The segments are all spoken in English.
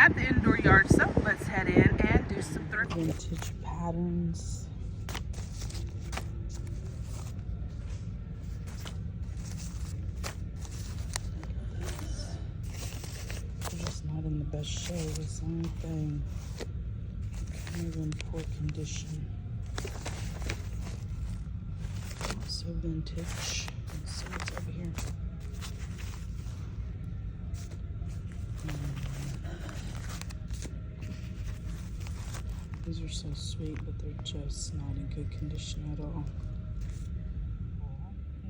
at the indoor yard sale. Let's head in and do some thrift. Vintage patterns. They're just not in the best shape. It's the only thing. Kind of in poor condition. Also vintage. Let's see what's over here. These are so sweet, but they're just not in good condition at all.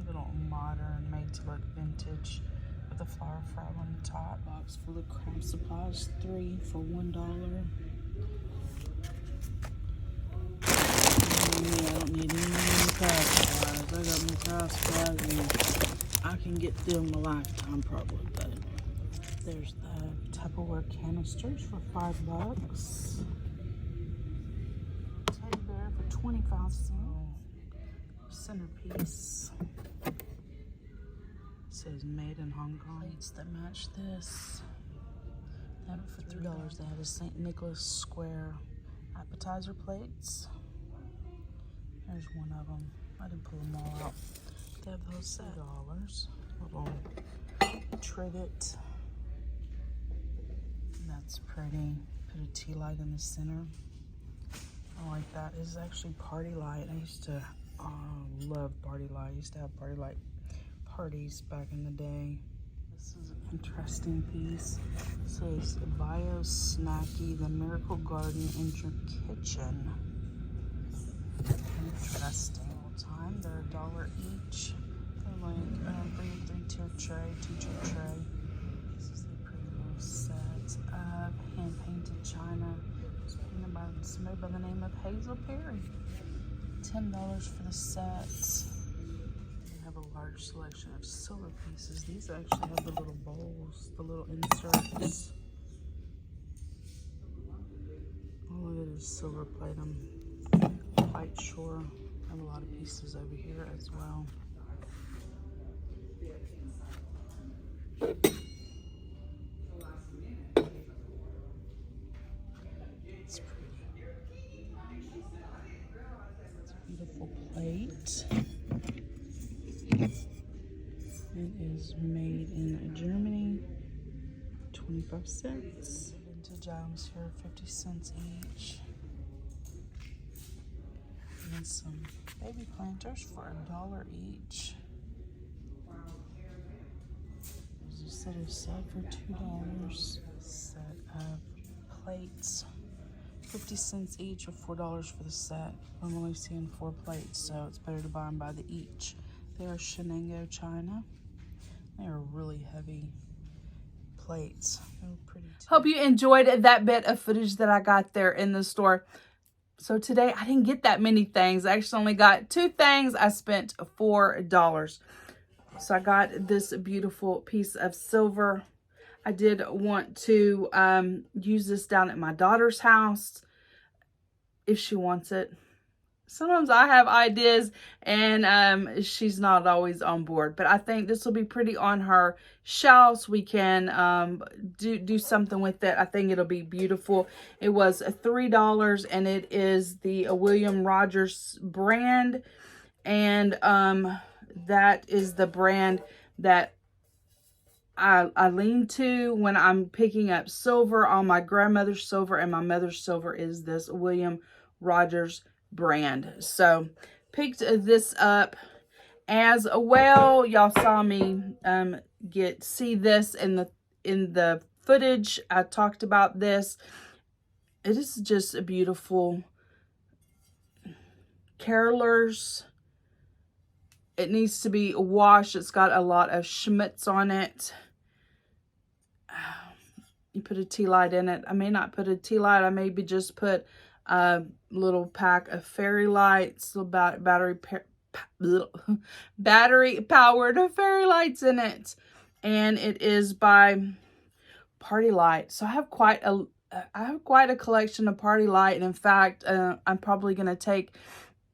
A little modern, made to look vintage, with a flower frog on the top. Box full of craft supplies, 3 for $1. I don't need any more craft supplies. I got more craft supplies and I can get through them a lifetime probably, but there's the Tupperware canisters for $5. Teddy bear for 25 cents. Centerpiece. It says made in Hong Kong. Plates that match this. They have it for $3. They have a St. Nicholas Square appetizer plates. There's one of them. I didn't pull them all out. They have those $2. Little trivet. That's pretty. Put a tea light in the center. I like that. This is actually party light. I used to love party light. I used to have party light parties back in the day. This is an interesting piece. It says Bio Snacky, the Miracle Garden in your kitchen. Interesting. All time, they're $1 each. They're like bring a 3-tier tray, 2-tier tray. This is a pretty little set of hand-painted china. It's painted by somebody by the name of Hazel Perry. $10 for the set. We have a large selection of silver pieces. These actually have the little bowls, the little inserts. All of it is silver plate. I'm quite sure. I have a lot of pieces over here as well. It's pretty. It's a beautiful plate. It is made in Germany. 25 cents. Vintage items here, 50 cents each. And some baby planters for $1 each. There's a set of set for $2. Set of plates, 50 cents each, or $4 for the set. I'm only seeing 4 plates, so it's better to buy them by the each. They are Shenango china. They are really heavy plates. They're pretty. Hope you enjoyed that bit of footage that I got there in the store. So today I didn't get that many things. I actually only got 2 things. I spent $4. So I got this beautiful piece of silver. I did want to use this down at my daughter's house if she wants it. Sometimes I have ideas and she's not always on board, but I think this will be pretty on her shelves. We can do something with it. I think it'll be beautiful. It was $3 and it is the William Rogers brand, and that is the brand that I lean to when I'm picking up silver. All my grandmother's silver and my mother's silver is this William Rogers brand. So picked this up as well. Y'all saw me see this in the footage. I talked about this. It is just a beautiful carolers. It needs to be washed. It's got a lot of schmutz on it. You put a tea light in it. I may not put a tea light. I maybe just put a little pack of fairy lights, little battery powered fairy lights in it. And it is by Party Light. So I have quite a collection of Party Light. And in fact, I'm probably going to take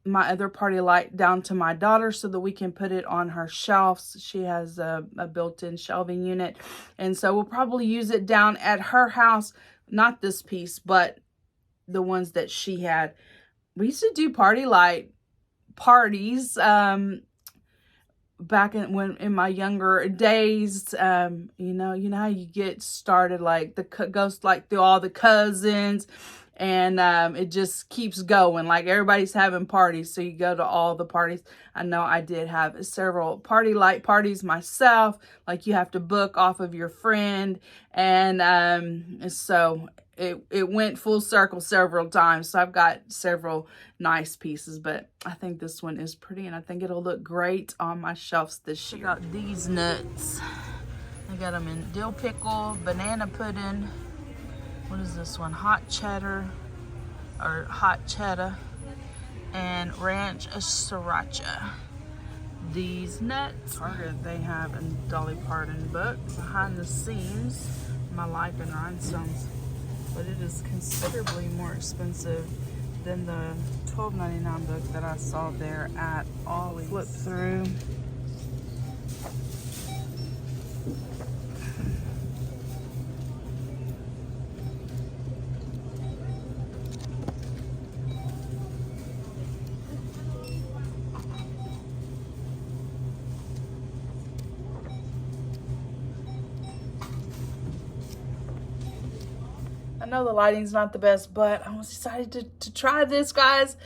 my other Party Light down to my daughter so that we can put it on her shelves. She has a built-in shelving unit, and so we'll probably use it down at her house not this piece, but the ones that she had. We used to do party light parties back in my younger days. You know how you get started, like goes like through all the cousins, and it just keeps going, like everybody's having parties, so you go to all the parties. I know I did have several party light parties myself, like you have to book off of your friend, and so it went full circle several times. So I've got several nice pieces, but I think this one is pretty, and I think it'll look great on my shelves this year. Check out these nuts. I got them in dill pickle, banana pudding. What is this one? Hot cheddar, or hot cheddar, and ranch sriracha. These nuts. Target, they have a Dolly Parton book, Behind the Scenes, My Life in Rhinestones. But it is considerably more expensive than the $12.99 book that I saw there at Ollie's. Flip through. I know the lighting's not the best, but I was excited to try this, guys.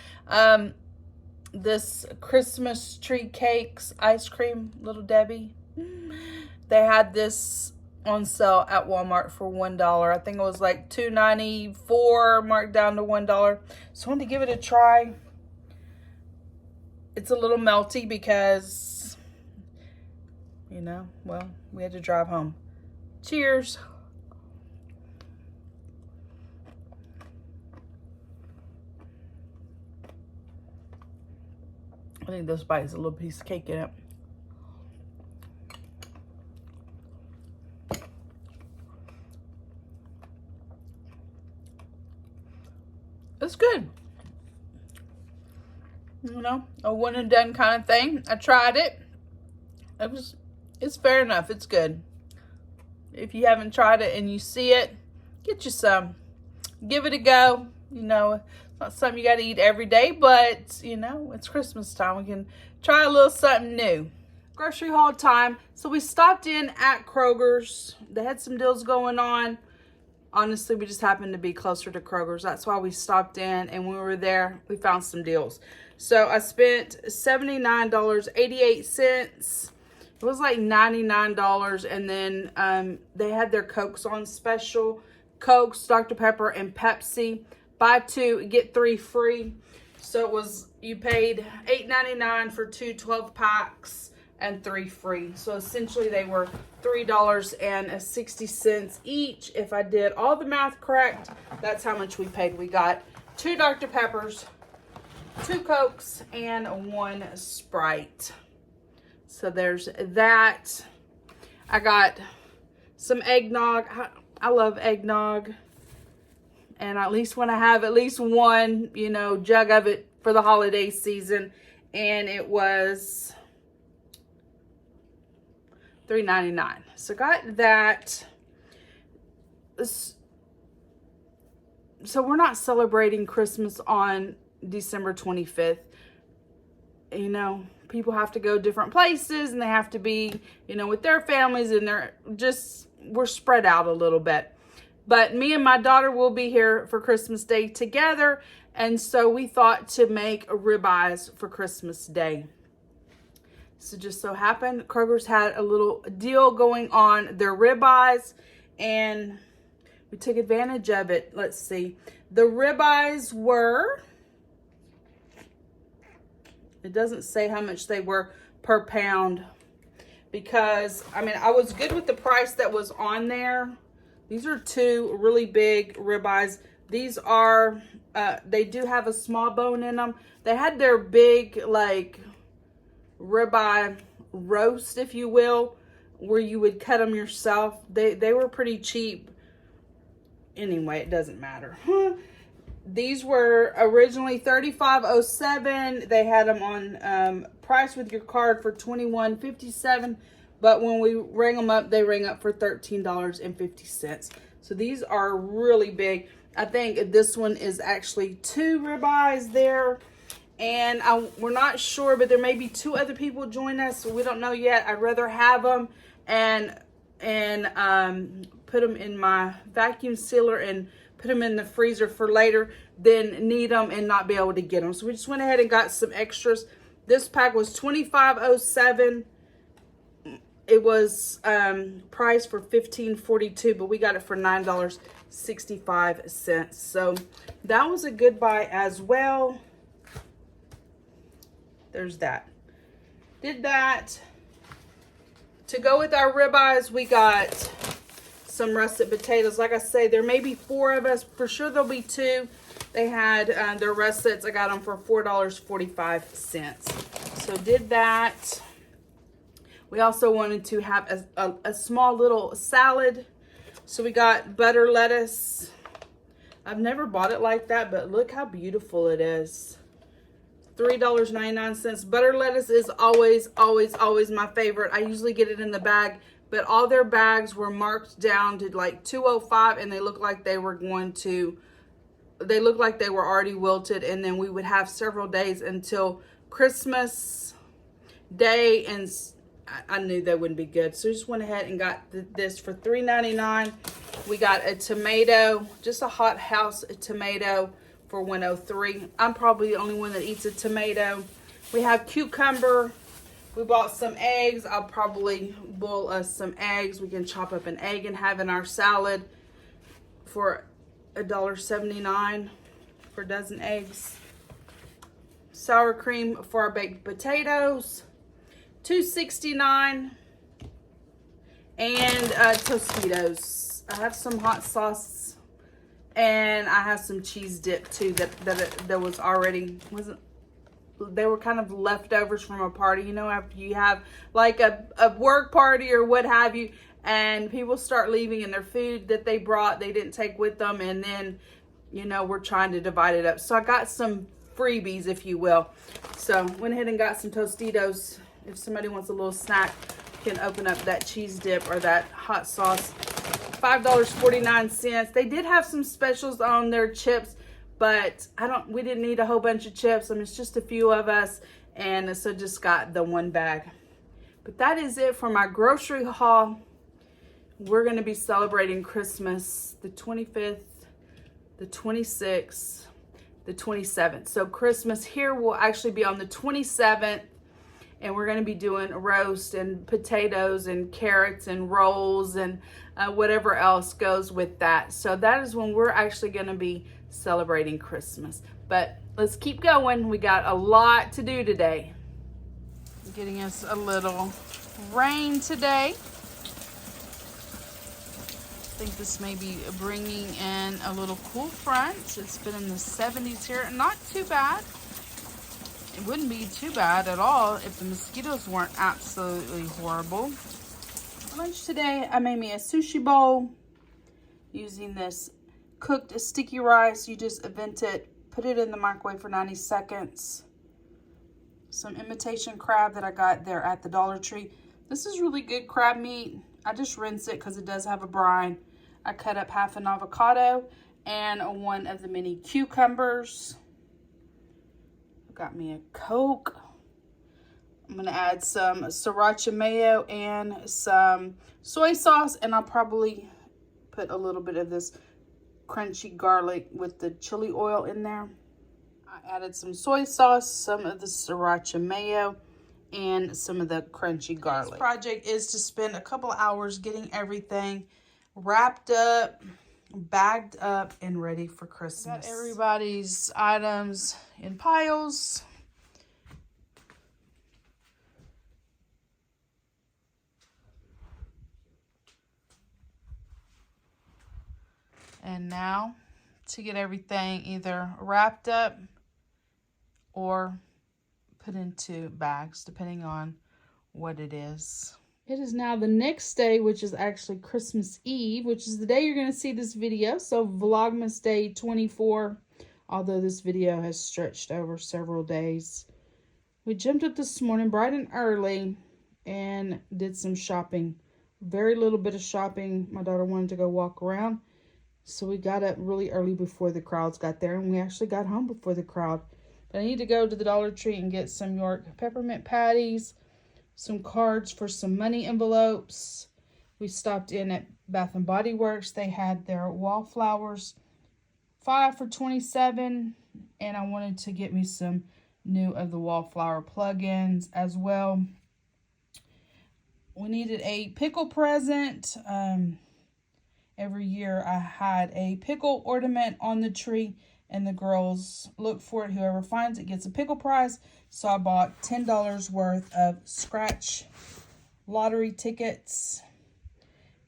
This Christmas tree cakes, ice cream, Little Debbie. They had this on sale at Walmart for $1. I think it was like $2.94, marked down to $1. So I wanted to give it a try. It's a little melty because, you know, well, we had to drive home. Cheers. I think this bite is a little piece of cake in it. It's good. You know, a one and done kind of thing. I tried it. It's fair enough. It's good. If you haven't tried it and you see it, get you some. Give it a go. You know, it's not something you got to eat every day, but, you know, it's Christmas time. We can try a little something new. Grocery haul time. So we stopped in at Kroger's. They had some deals going on. Honestly, we just happened to be closer to Kroger's. That's why we stopped in, and when we were there, we found some deals. So I spent $79.88. It was like $99, and then they had their Cokes on special. Cokes, Dr. Pepper, and Pepsi. Buy 2, get 3 free. So it was, you paid $8.99 for 2 12-packs and 3 free. So essentially they were $3.60 each. If I did all the math correct, that's how much we paid. We got 2 Dr. Peppers, 2 Cokes, and 1 Sprite. So there's that. I got some eggnog. I love eggnog. And at least when I have at least one, you know, jug of it for the holiday season. And it was $3.99. So got that. So we're not celebrating Christmas on December 25th. You know, people have to go different places and they have to be, you know, with their families, and we're spread out a little bit. But me and my daughter will be here for Christmas Day together. And so we thought to make ribeyes for Christmas Day. So just so happened, Kroger's had a little deal going on their ribeyes, and we took advantage of it. Let's see. The ribeyes were, it doesn't say how much they were per pound, because, I mean, I was good with the price that was on there. These are 2 really big ribeyes. These are, they do have a small bone in them. They had their big, like, ribeye roast, if you will, where you would cut them yourself. They were pretty cheap. Anyway, it doesn't matter. These were originally $35.07. They had them on price with your card for $21.57. But when we ring them up, they ring up for $13.50. So these are really big. I think this one is actually 2 ribeyes there. And we're not sure, but there may be 2 other people join us. So we don't know yet. I'd rather have them and put them in my vacuum sealer and put them in the freezer for later than need them and not be able to get them. So we just went ahead and got some extras. This pack was $25.07. It was priced for $15.42, but we got it for $9.65. So that was a good buy as well. There's that. Did that. To go with our ribeyes, we got some russet potatoes. Like I say, there may be 4 of us. For sure there'll be 2. They had their russets. I got them for $4.45. So did that. We also wanted to have a small little salad. So we got butter lettuce. I've never bought it like that, but look how beautiful it is. $3.99. Butter lettuce is always my favorite. I usually get it in the bag, but all their bags were marked down to like $2.05, and they look like they were already wilted, and then we would have several days until Christmas Day, and I knew they wouldn't be good. So I just went ahead and got this for $3.99. We got a tomato, just a hot house tomato, for $1.03. I'm probably the only one that eats a tomato. We have cucumber. We bought some eggs. I'll probably boil us some eggs. We can chop up an egg and have in our salad for $1.79 for a dozen eggs. Sour cream for our baked potatoes, $2.69. And Tostitos. I have some hot sauce. And I have some cheese dip too that was already, they were kind of leftovers from a party. You know, after you have like a work party or what have you, and people start leaving and their food that they brought, they didn't take with them. And then, you know, we're trying to divide it up. So I got some freebies, if you will. So went ahead and got some Tostitos. If somebody wants a little snack, you can open up that cheese dip or that hot sauce. $5.49. They did have some specials on their chips, but we didn't need a whole bunch of chips. I mean, it's just a few of us, and so just got the 1 bag. But that is it for my grocery haul. We're going to be celebrating Christmas the 25th, the 26th, the 27th. So Christmas here will actually be on the 27th. And we're going to be doing roast and potatoes and carrots and rolls and whatever else goes with that. So that is when we're actually going to be celebrating Christmas. But let's keep going. We got a lot to do today. Getting us a little rain today. I think this may be bringing in a little cool front. It's been in the 70s here. Not too bad. It wouldn't be too bad at all if the mosquitoes weren't absolutely horrible. For lunch today, I made me a sushi bowl using this cooked sticky rice. You just vent it, put it in the microwave for 90 seconds. Some imitation crab that I got there at the Dollar Tree. This is really good crab meat. I just rinse it because it does have a brine. I cut up half an avocado and 1 of the mini cucumbers. Got me a Coke. I'm going to add some sriracha mayo and some soy sauce. And I'll probably put a little bit of this crunchy garlic with the chili oil in there. I added some soy sauce, some of the sriracha mayo, and some of the crunchy garlic. This project is to spend a couple hours getting everything wrapped up, bagged up, and ready for Christmas. Got everybody's items in piles. And now to get everything either wrapped up or put into bags, depending on what it is. It is now the next day, which is actually Christmas Eve, which is the day you're going to see this video. So Vlogmas Day 24, although this video has stretched over several days. We jumped up this morning bright and early and did some shopping. Very little bit of shopping. My daughter wanted to go walk around. So we got up really early before the crowds got there, and we actually got home before the crowd. But I need to go to the Dollar Tree and get some York peppermint patties, some cards for some money envelopes. We stopped in at Bath and Body Works. They had their wallflowers, 5 for $27, and I wanted to get me some new of the wallflower plug-ins as well. We needed a pickle present. Every year I had a pickle ornament on the tree, and the girls look for it. Whoever finds it gets a pickle prize. So I bought $10 worth of scratch lottery tickets.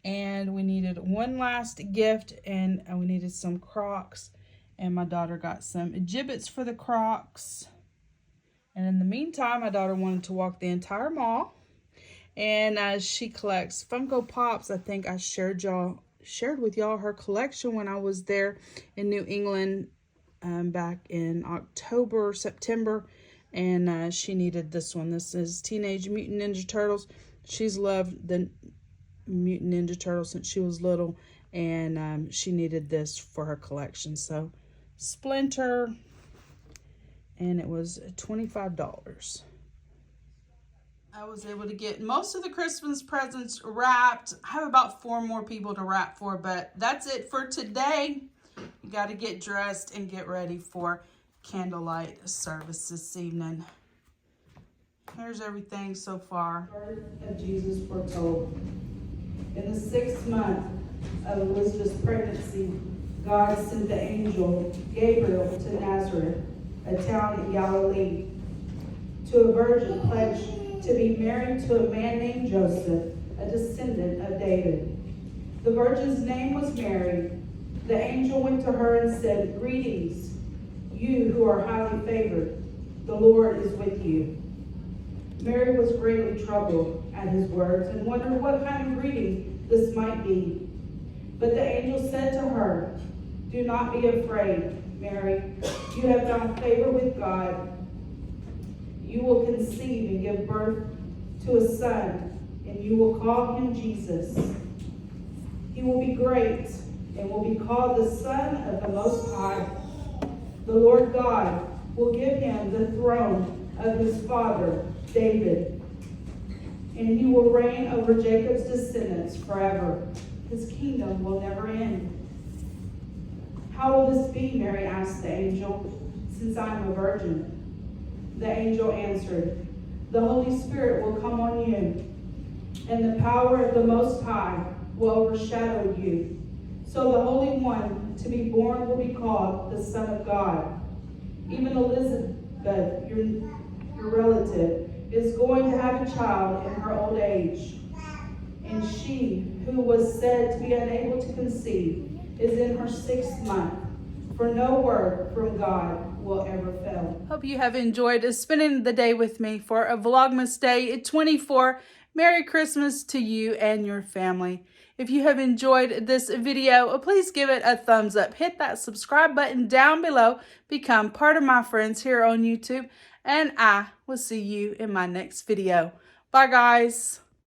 And we needed one last gift, and we needed some Crocs. And my daughter got some gibbets for the Crocs. And in the meantime, my daughter wanted to walk the entire mall. And she collects Funko Pops. I think I shared with y'all her collection when I was there in New England back in October, September. And she needed this one. This is Teenage Mutant Ninja Turtles. She's loved the Mutant Ninja Turtles since she was little, and she needed this for her collection. So Splinter, and it was $25. I was able to get most of the Christmas presents wrapped. I have about 4 more people to wrap for, but that's it for today. You got to get dressed and get ready for candlelight service this evening. Here's everything so far. Of Jesus foretold. In the 6th month of Elizabeth's pregnancy, God sent the angel Gabriel to Nazareth, a town in Galilee, to a virgin pledged to be married to a man named Joseph, a descendant of David. The virgin's name was Mary. The angel went to her and said, "Greetings, you who are highly favored. The Lord is with you." Mary was greatly troubled at his words and wondered what kind of greeting this might be. But the angel said to her, "Do not be afraid, Mary. You have found favor with God. You will conceive and give birth to a son, and you will call him Jesus. He will be great and will be called the Son of the Most High. The Lord God will give him the throne of his father, David, and he will reign over Jacob's descendants forever. His kingdom will never end." "How will this be?" Mary asked the angel, "since I am a virgin?" The angel answered, "The Holy Spirit will come on you, and the power of the Most High will overshadow you. So the Holy One to be born will be called the Son of God. Even Elizabeth, your relative, is going to have a child in her old age. And she, who was said to be unable to conceive, is in her 6th month. For no word from God will ever fail." Hope you have enjoyed spending the day with me for a Vlogmas Day 24. Merry Christmas to you and your family. If you have enjoyed this video, please give it a thumbs up. Hit that subscribe button down below. Become part of my friends here on YouTube. And I will see you in my next video. Bye, guys.